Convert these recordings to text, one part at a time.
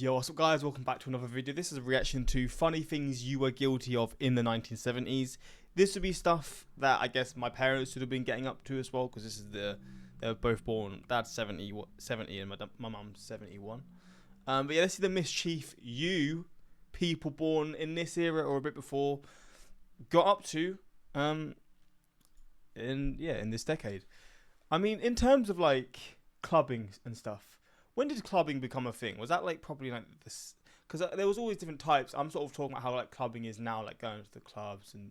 Yo, what's up guys, welcome back to another video. This is a reaction to funny things you were guilty of in the 1970s. This would be stuff that I guess my parents should have been getting up to as well, because they were both born, dad's 70 and my mum's 71. But yeah, let's see the mischief you, people born in this era or a bit before, got up to in this decade. I mean, in terms of like clubbing and stuff, when did clubbing become a thing? Was that like probably like this? Because there was always different types. I'm sort of talking about how like clubbing is now, like going to the clubs, and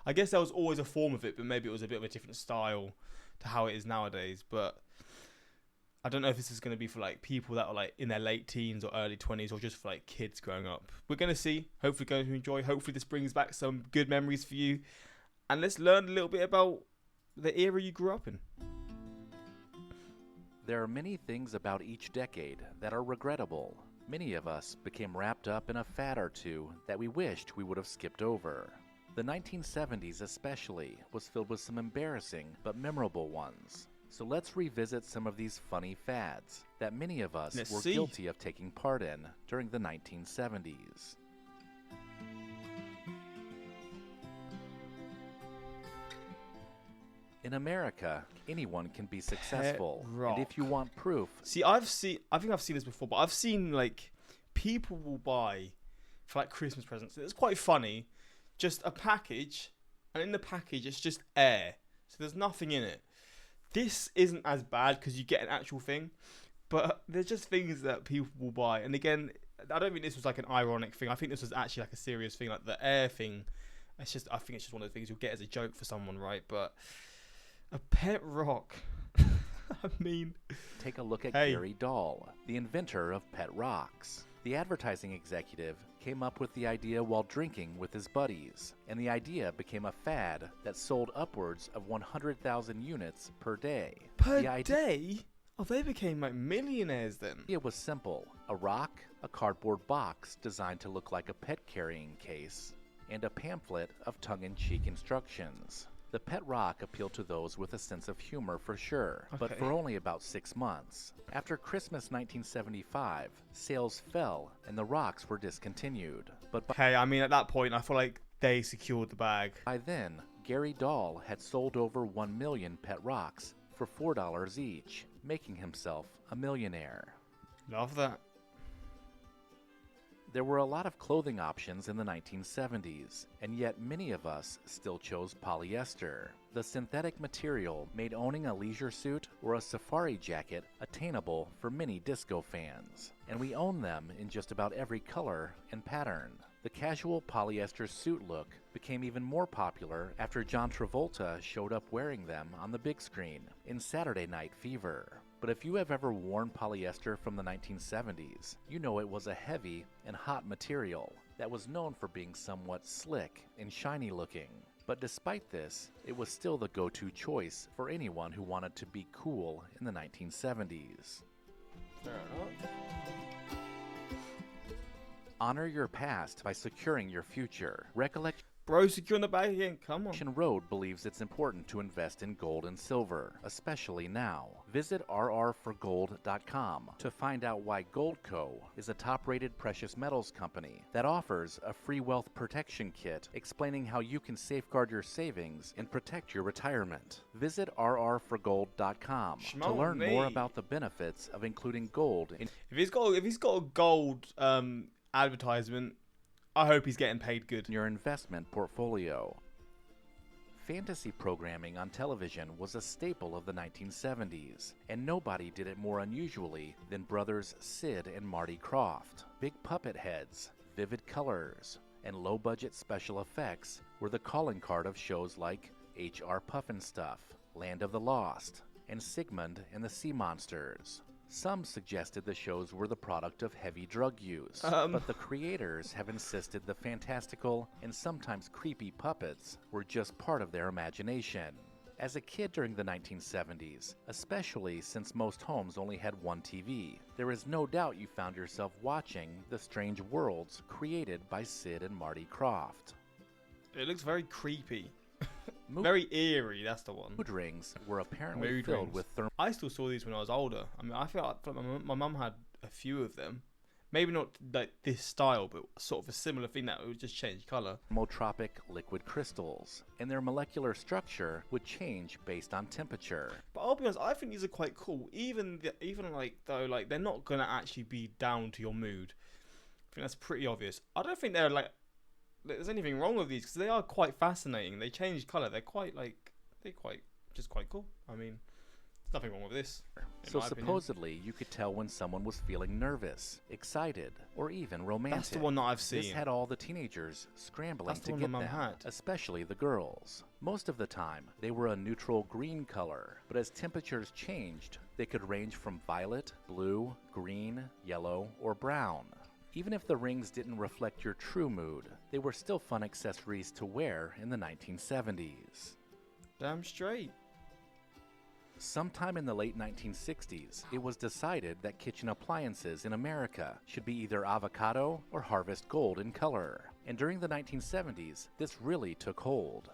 I guess there was always a form of it, but maybe it was a bit of a different style to how it is nowadays. But I don't know if this is going to be for like people that are like in their late teens or early 20s, or just for like kids growing up. We're going to see. Hopefully going to enjoy. Hopefully this brings back some good memories for you. And let's learn a little bit about the era you grew up in. There are many things about each decade that are regrettable. Many of us became wrapped up in a fad or two that we wished we would have skipped over. The 1970s especially was filled with some embarrassing but memorable ones. So let's revisit some of these funny fads that many of us were guilty of taking part in during the 1970s. In America, anyone can be successful, and if you want proof... See, I think I've seen this before, but I've seen like people will buy for like Christmas presents. It's quite funny, just a package, and in the package it's just air, so there's nothing in it. This isn't as bad because you get an actual thing, but there's just things that people will buy. And again, I don't think this was like an ironic thing. I think this was actually like a serious thing, like the air thing. I think it's just one of the things you'll get as a joke for someone, right? But a pet rock. I mean, take a look at Gary Dahl, the inventor of pet rocks. The advertising executive came up with the idea while drinking with his buddies, and the idea became a fad that sold upwards of 100,000 units per day. Per day? Oh, they became like millionaires then. It was simple. A rock, a cardboard box designed to look like a pet carrying case, and a pamphlet of tongue-in-cheek instructions. The pet rock appealed to those with a sense of humor for sure, but for only about 6 months. After Christmas 1975, sales fell and the rocks were discontinued. But I mean, at that point, I feel like they secured the bag. By then, Gary Dahl had sold over 1 million pet rocks for $4 each, making himself a millionaire. Love that. There were a lot of clothing options in the 1970s, and yet many of us still chose polyester. The synthetic material made owning a leisure suit or a safari jacket attainable for many disco fans, and we own them in just about every color and pattern. The casual polyester suit look became even more popular after John Travolta showed up wearing them on the big screen in Saturday Night Fever. But if you have ever worn polyester from the 1970s, you know it was a heavy and hot material that was known for being somewhat slick and shiny looking. But despite this, it was still the go-to choice for anyone who wanted to be cool in the 1970s. Fair enough. Honor your past by securing your future. Bro, securing the bag again, come on. Road believes it's important to invest in gold and silver, especially now. Visit rrforgold.com to find out why Goldco is a top-rated precious metals company that offers a free wealth protection kit explaining how you can safeguard your savings and protect your retirement. Visit rrforgold.com to learn more about the benefits of including gold in... If he's got a gold advertisement, I hope he's getting paid good. Your investment portfolio. Fantasy programming on television was a staple of the 1970s, and nobody did it more unusually than brothers Sid and Marty Krofft. Big puppet heads, vivid colors, and low-budget special effects were the calling card of shows like H.R. Pufnstuf, Land of the Lost, and Sigmund and the Sea Monsters. Some suggested the shows were the product of heavy drug use, but the creators have insisted the fantastical and sometimes creepy puppets were just part of their imagination. As a kid during the 1970s, especially since most homes only had one TV, there is no doubt you found yourself watching the strange worlds created by Sid and Marty Krofft. It looks very creepy. Very eerie, that's the one. Mood rings were apparently filled with thermal. I still saw these when I was older. I mean, I feel like my mum had a few of them. Maybe not like this style, but sort of a similar thing that would just change colour. Thermotropic liquid crystals, and their molecular structure would change based on temperature. But I'll be honest, I think these are quite cool. Even like though, like they're not gonna actually be down to your mood. I think that's pretty obvious. I don't think they're like there's anything wrong with these because they are quite fascinating. They change colour. They're quite cool. I mean, there's nothing wrong with this. So supposedly, you could tell when someone was feeling nervous, excited, or even romantic. That's the one that I've seen. This had all the teenagers scrambling That's the to one get my them, mum had. especially the girls. Most of the time, they were a neutral green color, but as temperatures changed, they could range from violet, blue, green, yellow, or brown. Even if the rings didn't reflect your true mood, they were still fun accessories to wear in the 1970s. Damn straight. Sometime in the late 1960s, it was decided that kitchen appliances in America should be either avocado or harvest gold in color. And during the 1970s, this really took hold.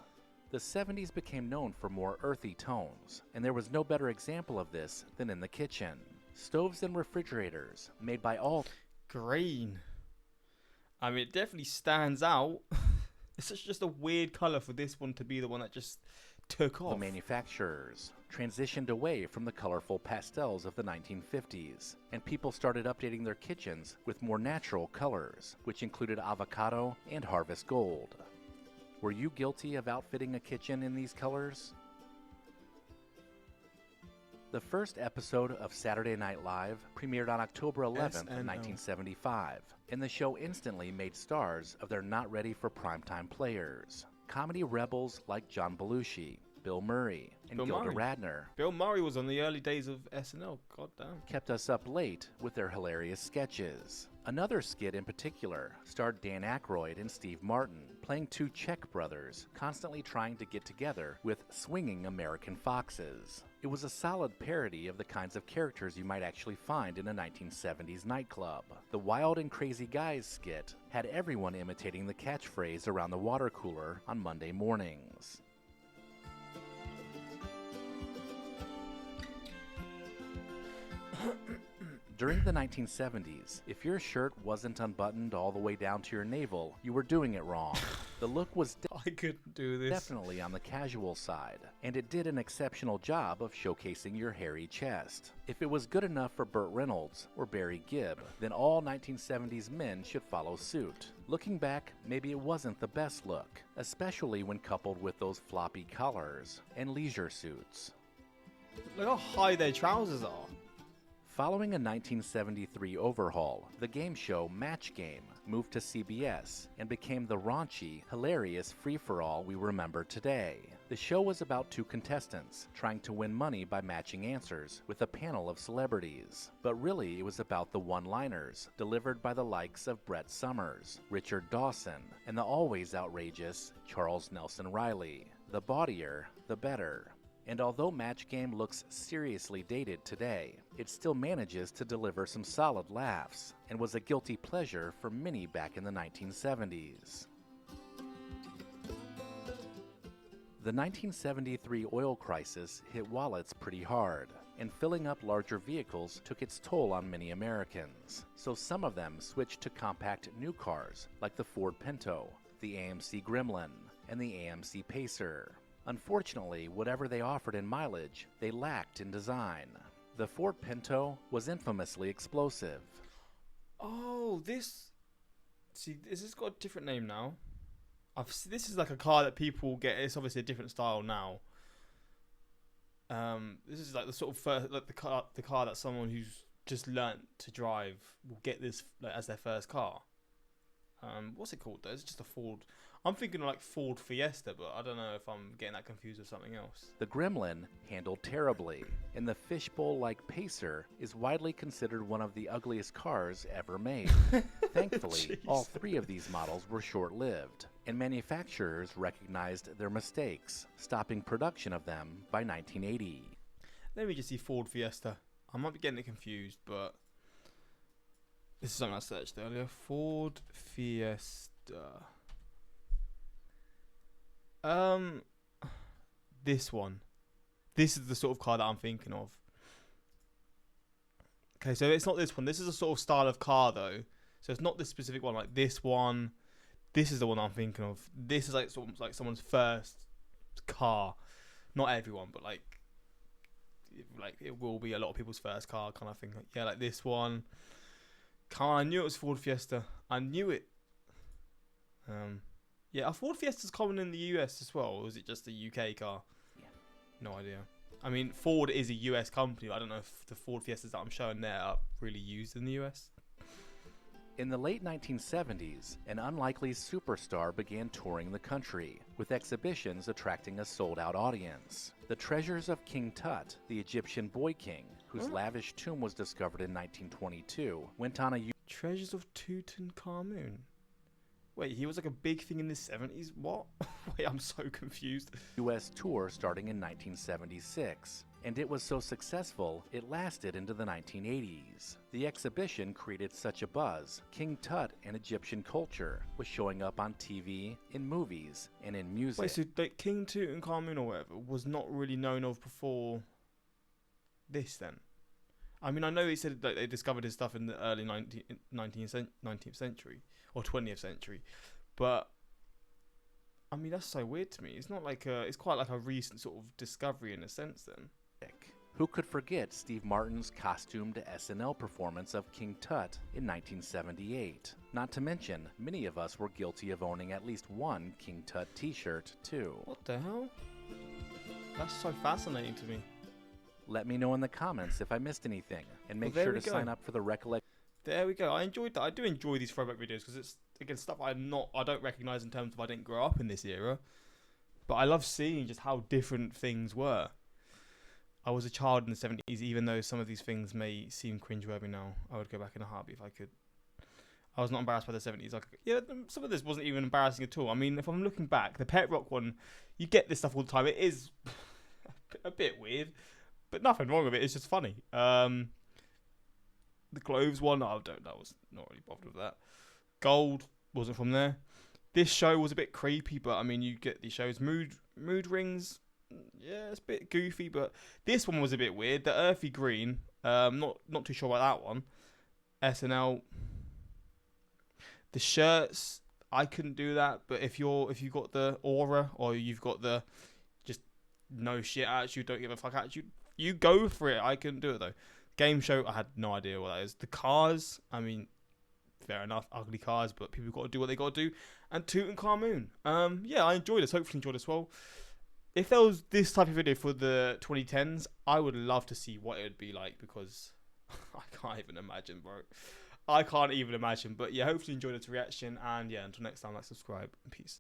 The 70s became known for more earthy tones, and there was no better example of this than in the kitchen. Stoves and refrigerators, made by all Green. I mean, it definitely stands out. It's just a weird colour for this one to be the one that just took off. the manufacturers transitioned away from the colorful pastels of the 1950s, and people started updating their kitchens with more natural colors, which included avocado and harvest gold. Were you guilty of outfitting a kitchen in these colors? The first episode of Saturday Night Live premiered on October 11th of SNL. 1975, and the show instantly made stars of their not-ready-for-primetime players. Comedy rebels like John Belushi, Bill Murray, and Bill Gilda Murray. Radner Bill Murray was on the early days of SNL. God damn. kept us up late with their hilarious sketches. Another skit in particular starred Dan Aykroyd and Steve Martin, playing two Czech brothers, constantly trying to get together with swinging American foxes. It was a solid parody of the kinds of characters you might actually find in a 1970s nightclub. The Wild and Crazy Guys skit had everyone imitating the catchphrase around the water cooler on Monday mornings. During the 1970s, if your shirt wasn't unbuttoned all the way down to your navel, you were doing it wrong. The look was I couldn't do this. definitely on the casual side, and it did an exceptional job of showcasing your hairy chest. If it was good enough for Burt Reynolds or Barry Gibb, then all 1970s men should follow suit. Looking back, maybe it wasn't the best look, especially when coupled with those floppy collars and leisure suits. Look how high their trousers are. Following a 1973 overhaul, the game show Match Game moved to CBS and became the raunchy, hilarious free-for-all we remember today. The show was about two contestants trying to win money by matching answers with a panel of celebrities. But really, it was about the one-liners delivered by the likes of Brett Summers, Richard Dawson, and the always outrageous Charles Nelson Riley. The bawdier, the better. And although Match Game looks seriously dated today, it still manages to deliver some solid laughs, and was a guilty pleasure for many back in the 1970s. The 1973 oil crisis hit wallets pretty hard, and filling up larger vehicles took its toll on many Americans. So some of them switched to compact new cars like the Ford Pinto, the AMC Gremlin, and the AMC Pacer. Unfortunately, whatever they offered in mileage, they lacked in design. The Ford Pinto was infamously explosive. Oh, this. See, this has got a different name now. This is like a car that people get. It's obviously a different style now. This is like the sort of first, like the car that someone who's just learnt to drive will get this like, as their first car. What's it called though? It's just a Ford. I'm thinking of like Ford Fiesta, but I don't know if I'm getting that confused with something else. The Gremlin handled terribly, and the fishbowl-like Pacer is widely considered one of the ugliest cars ever made. Thankfully, all three of these models were short-lived, and manufacturers recognized their mistakes, stopping production of them by 1980. Let me just see Ford Fiesta. I might be getting it confused, but this is something I searched earlier. Ford Fiesta. This one. This is the sort of car that I'm thinking of. Okay, so it's not this one. This is a sort of style of car though. So it's not this specific one. Like this one. This is the one I'm thinking of. This is like sort of like someone's first car. Not everyone, but like it will be a lot of people's first car kind of thing. Like, yeah, like this one. Come on, I knew it was Ford Fiesta. I knew it. Yeah, are Ford Fiestas common in the US as well, or is it just a UK car? Yeah. No idea. I mean, Ford is a US company. But I don't know if the Ford Fiestas that I'm showing there are really used in the US. In the late 1970s, an unlikely superstar began touring the country, with exhibitions attracting a sold-out audience. The treasures of King Tut, the Egyptian boy king, whose lavish tomb was discovered in 1922, went on a Treasures of Tutankhamun. Wait, he was like a big thing in the 70s? What? Wait, I'm so confused. U.S. tour starting in 1976, and it was so successful it lasted into the 1980s. The exhibition created such a buzz, King Tut and Egyptian culture was showing up on TV, in movies, and in music. Wait, so like King Tutankhamun or whatever was not really known of before this then? I mean, I know he said that they discovered his stuff in the early 19th century or 20th century, but I mean that's so weird to me. It's not like it's quite like a recent sort of discovery in a sense then. Who could forget Steve Martin's costumed SNL performance of King Tut in 1978? Not to mention, many of us were guilty of owning at least one King Tut t-shirt too. What the hell? That's so fascinating to me. Let me know in the comments if I missed anything, and make Well, sure to sign up for the Recollect. There we go. I enjoyed that. I do enjoy these throwback videos because it's again stuff I don't recognize in terms of I didn't grow up in this era, but I love seeing just how different things were. I was a child in the 70s, even though some of these things may seem cringeworthy now. I would go back in a heartbeat if I could. I was not embarrassed by the 70s. Some of this wasn't even embarrassing at all. I mean, if I'm looking back, the Pet Rock one, you get this stuff all the time. It is a bit weird. But nothing wrong with it. It's just funny. The Globes one, I was not really bothered with that. Gold wasn't from there. This show was a bit creepy, but I mean, you get these shows. Mood Rings, yeah, it's a bit goofy, but this one was a bit weird. The Earthy Green, not too sure about that one. SNL. The shirts, I couldn't do that. But if you've got the aura or you've got the just no shit attitude, don't give a fuck attitude, you go for it. I couldn't do it though. Game show, I had no idea what that is. The cars, I mean, fair enough, ugly cars, but people got to do what they got to do. And Tutankhamun, yeah, I enjoyed this. Hopefully enjoyed this well. If there was this type of video for the 2010s, I would love to see what it would be like because I can't even imagine, bro. I can't even imagine. But yeah, hopefully enjoyed this reaction. And yeah, until next time, like, subscribe. Peace.